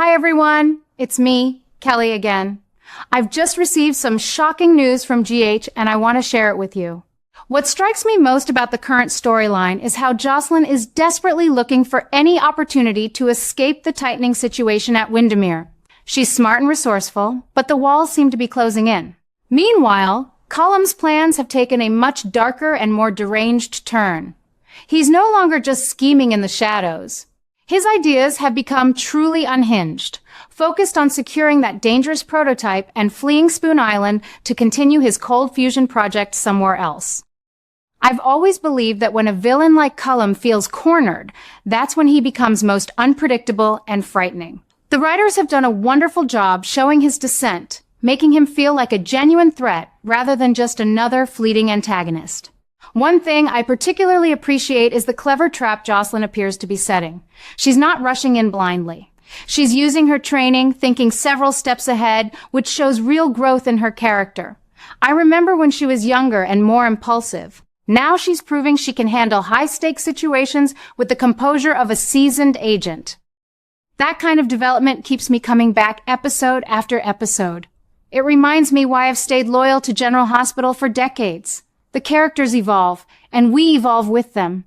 Hi everyone, it's me, Kelly again. I've just received some shocking news from GH and I want to share it with you. What strikes me most about the current storyline is how Jocelyn is desperately looking for any opportunity to escape the tightening situation at Windermere. She's smart and resourceful, but the walls seem to be closing in. Meanwhile, Cullum's plans have taken a much darker and more deranged turn. He's no longer just scheming in the shadows. His ideas have become truly unhinged, focused on securing that dangerous prototype and fleeing Spoon Island to continue his cold fusion project somewhere else. I've always believed that when a villain like Cullum feels cornered, that's when he becomes most unpredictable and frightening. The writers have done a wonderful job showing his descent, making him feel like a genuine threat rather than just another fleeting antagonist. One thing I particularly appreciate is the clever trap Jocelyn appears to be setting. She's not rushing in blindly. She's using her training, thinking several steps ahead, which shows real growth in her character. I remember when she was younger and more impulsive. Now she's proving she can handle high-stakes situations with the composure of a seasoned agent. That kind of development keeps me coming back episode after episode. It reminds me why I've stayed loyal to General Hospital for decades. The characters evolve, and we evolve with them.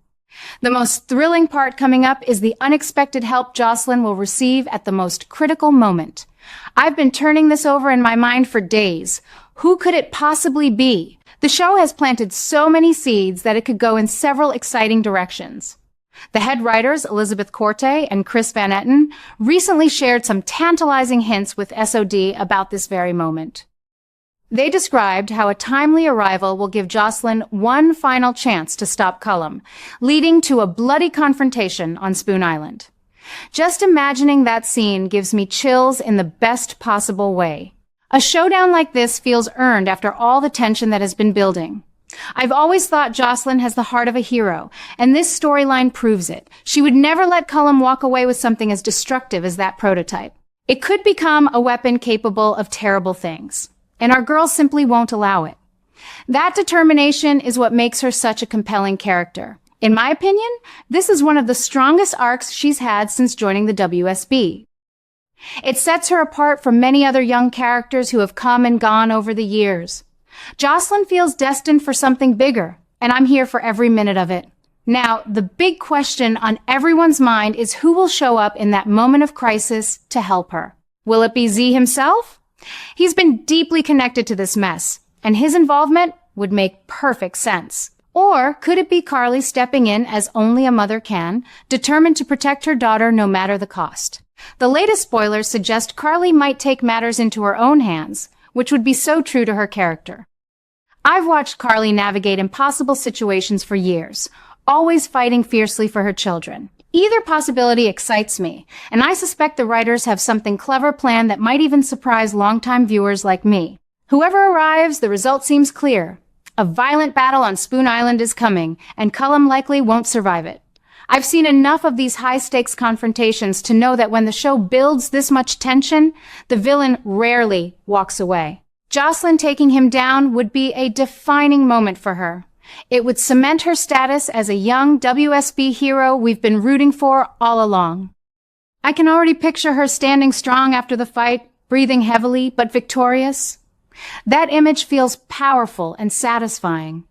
The most thrilling part coming up is the unexpected help Jocelyn will receive at the most critical moment. I've been turning this over in my mind for days. Who could it possibly be? The show has planted so many seeds that it could go in several exciting directions. The head writers, Elizabeth Corte and Chris Van Etten, recently shared some tantalizing hints with SOD about this very moment. They described how a timely arrival will give Jocelyn one final chance to stop Cullum, leading to a bloody confrontation on Spoon Island. Just imagining that scene gives me chills in the best possible way. A showdown like this feels earned after all the tension that has been building. I've always thought Jocelyn has the heart of a hero, and this storyline proves it. She would never let Cullum walk away with something as destructive as that prototype. It could become a weapon capable of terrible things, and our girl simply won't allow it. That determination is what makes her such a compelling character. In my opinion, this is one of the strongest arcs she's had since joining the WSB. It sets her apart from many other young characters who have come and gone over the years. Jocelyn feels destined for something bigger, and I'm here for every minute of it. Now, the big question on everyone's mind is who will show up in that moment of crisis to help her. Will it be Z himself? He's been deeply connected to this mess, and his involvement would make perfect sense. Or could it be Carly stepping in as only a mother can, determined to protect her daughter no matter the cost? The latest spoilers suggest Carly might take matters into her own hands, which would be so true to her character. I've watched Carly navigate impossible situations for years, always fighting fiercely for her children. Either possibility excites me, and I suspect the writers have something clever planned that might even surprise longtime viewers like me. Whoever arrives, the result seems clear. A violent battle on Spoon Island is coming, and Cullum likely won't survive it. I've seen enough of these high-stakes confrontations to know that when the show builds this much tension, the villain rarely walks away. Jocelyn taking him down would be a defining moment for her. It would cement her status as a young WSB hero we've been rooting for all along. I can already picture her standing strong after the fight, breathing heavily but victorious. That image feels powerful and satisfying.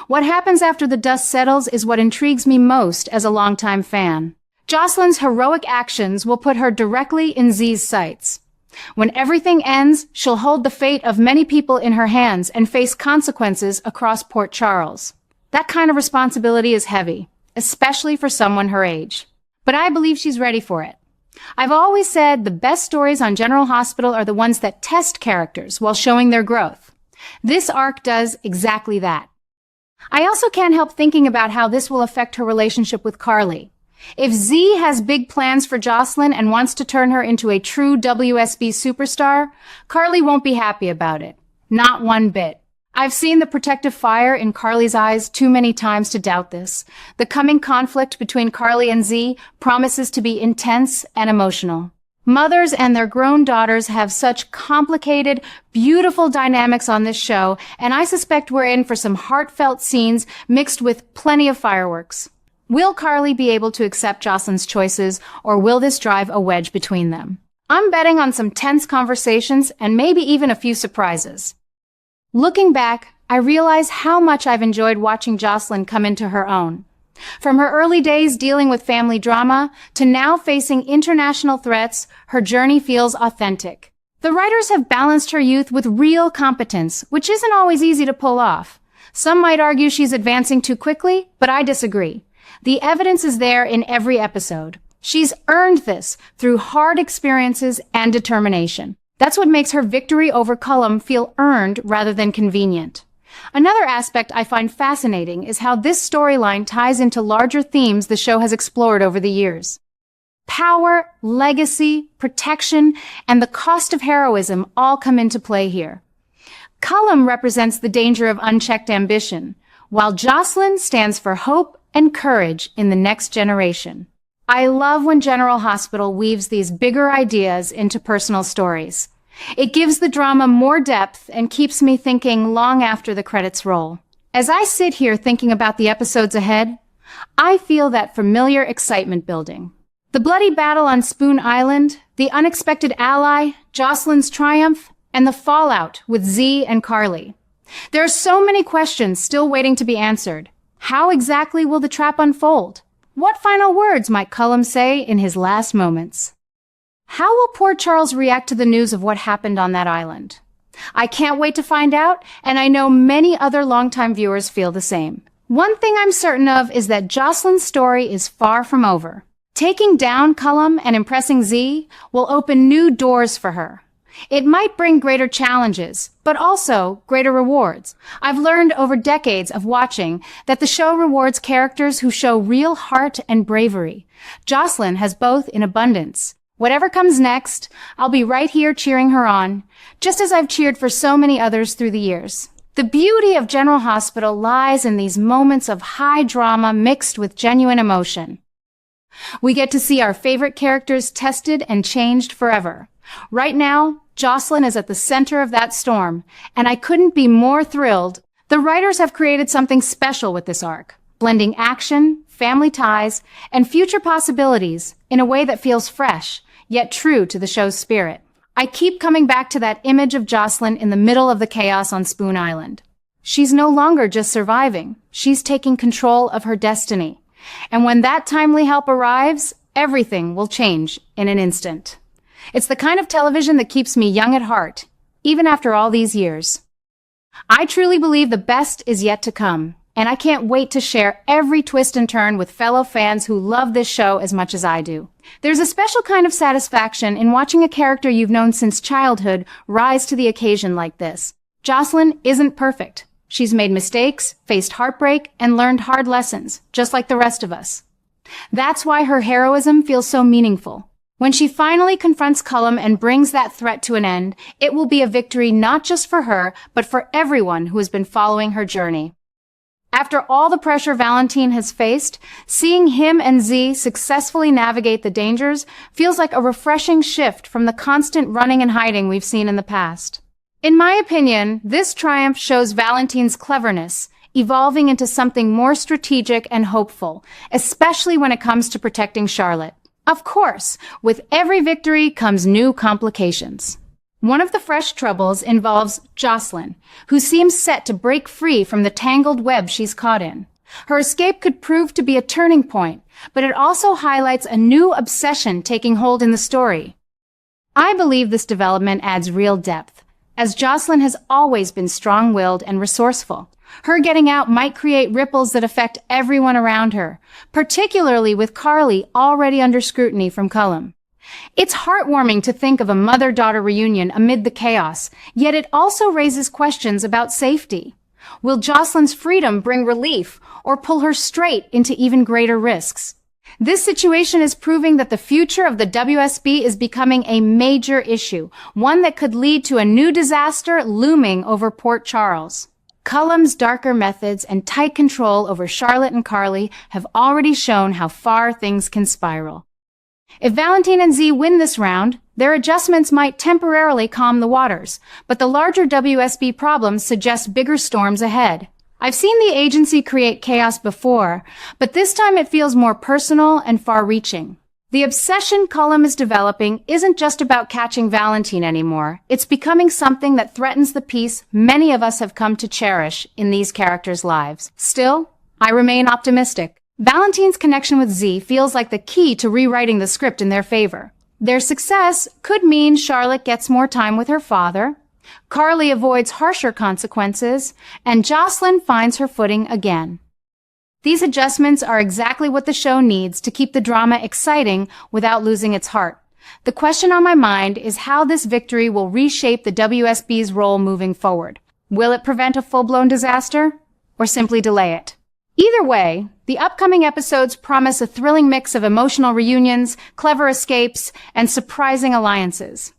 What happens after the dust settles is what intrigues me most as a longtime fan. Jocelyn's heroic actions will put her directly in Z's sights. When everything ends, she'll hold the fate of many people in her hands and face consequences across Port Charles. That kind of responsibility is heavy, especially for someone her age. But I believe she's ready for it. I've always said the best stories on General Hospital are the ones that test characters while showing their growth. This arc does exactly that. I also can't help thinking about how this will affect her relationship with Carly. If Z has big plans for Jocelyn and wants to turn her into a true WSB superstar, Carly won't be happy about it. Not one bit. I've seen the protective fire in Carly's eyes too many times to doubt this. The coming conflict between Carly and Z promises to be intense and emotional. Mothers and their grown daughters have such complicated, beautiful dynamics on this show, and I suspect we're in for some heartfelt scenes mixed with plenty of fireworks. Will Carly be able to accept Jocelyn's choices, or will this drive a wedge between them? I'm betting on some tense conversations and maybe even a few surprises. Looking back, I realize how much I've enjoyed watching Jocelyn come into her own. From her early days dealing with family drama to now facing international threats, her journey feels authentic. The writers have balanced her youth with real competence, which isn't always easy to pull off. Some might argue she's advancing too quickly, but I disagree. The evidence is there in every episode. She's earned this through hard experiences and determination. That's what makes her victory over Cullum feel earned rather than convenient. Another aspect I find fascinating is how this storyline ties into larger themes the show has explored over the years. Power, legacy, protection, and the cost of heroism all come into play here. Cullum represents the danger of unchecked ambition, while Jocelyn stands for hope and courage in the next generation. I love when General Hospital weaves these bigger ideas into personal stories. It gives the drama more depth and keeps me thinking long after the credits roll. As I sit here thinking about the episodes ahead, I feel that familiar excitement building. The bloody battle on Spoon Island, the unexpected ally, Jocelyn's triumph, and the fallout with Z and Carly. There are so many questions still waiting to be answered. How exactly will the trap unfold? What final words might Cullum say in his last moments? How will poor Charles react to the news of what happened on that island? I can't wait to find out, and I know many other longtime viewers feel the same. One thing I'm certain of is that Jocelyn's story is far from over. Taking down Cullum and impressing Z will open new doors for her. It might bring greater challenges, but also greater rewards. I've learned over decades of watching that the show rewards characters who show real heart and bravery. Jocelyn has both in abundance. Whatever comes next, I'll be right here cheering her on, just as I've cheered for so many others through the years. The beauty of General Hospital lies in these moments of high drama mixed with genuine emotion. We get to see our favorite characters tested and changed forever. Right now, Jocelyn is at the center of that storm, and I couldn't be more thrilled. The writers have created something special with this arc, blending action, family ties, and future possibilities in a way that feels fresh, yet true to the show's spirit. I keep coming back to that image of Jocelyn in the middle of the chaos on Spoon Island. She's no longer just surviving. She's taking control of her destiny. And when that timely help arrives, everything will change in an instant. It's the kind of television that keeps me young at heart, even after all these years. I truly believe the best is yet to come, and I can't wait to share every twist and turn with fellow fans who love this show as much as I do. There's a special kind of satisfaction in watching a character you've known since childhood rise to the occasion like this. Jocelyn isn't perfect. She's made mistakes, faced heartbreak, and learned hard lessons, just like the rest of us. That's why her heroism feels so meaningful. When she finally confronts Cullum and brings that threat to an end, it will be a victory not just for her, but for everyone who has been following her journey. After all the pressure Valentine has faced, seeing him and Z successfully navigate the dangers feels like a refreshing shift from the constant running and hiding we've seen in the past. In my opinion, this triumph shows Valentine's cleverness, evolving into something more strategic and hopeful, especially when it comes to protecting Charlotte. Of course, with every victory comes new complications. One of the fresh troubles involves Jocelyn, who seems set to break free from the tangled web she's caught in. Her escape could prove to be a turning point, but it also highlights a new obsession taking hold in the story. I believe this development adds real depth, as Jocelyn has always been strong-willed and resourceful. Her getting out might create ripples that affect everyone around her, particularly with Carly already under scrutiny from Cullum. It's heartwarming to think of a mother-daughter reunion amid the chaos, yet it also raises questions about safety. Will Jocelyn's freedom bring relief or pull her straight into even greater risks? This situation is proving that the future of the WSB is becoming a major issue, one that could lead to a new disaster looming over Port Charles. Cullum's darker methods and tight control over Charlotte and Carly have already shown how far things can spiral. If Valentine and Z win this round, their adjustments might temporarily calm the waters, but the larger WSB problems suggest bigger storms ahead. I've seen the agency create chaos before, but this time it feels more personal and far-reaching. The obsession Cullum is developing isn't just about catching Valentine anymore. It's becoming something that threatens the peace many of us have come to cherish in these characters' lives. Still, I remain optimistic. Valentine's connection with Z feels like the key to rewriting the script in their favor. Their success could mean Charlotte gets more time with her father, Carly avoids harsher consequences, and Jocelyn finds her footing again. These adjustments are exactly what the show needs to keep the drama exciting without losing its heart. The question on my mind is how this victory will reshape the WSB's role moving forward. Will it prevent a full-blown disaster, or simply delay it? Either way, the upcoming episodes promise a thrilling mix of emotional reunions, clever escapes, and surprising alliances.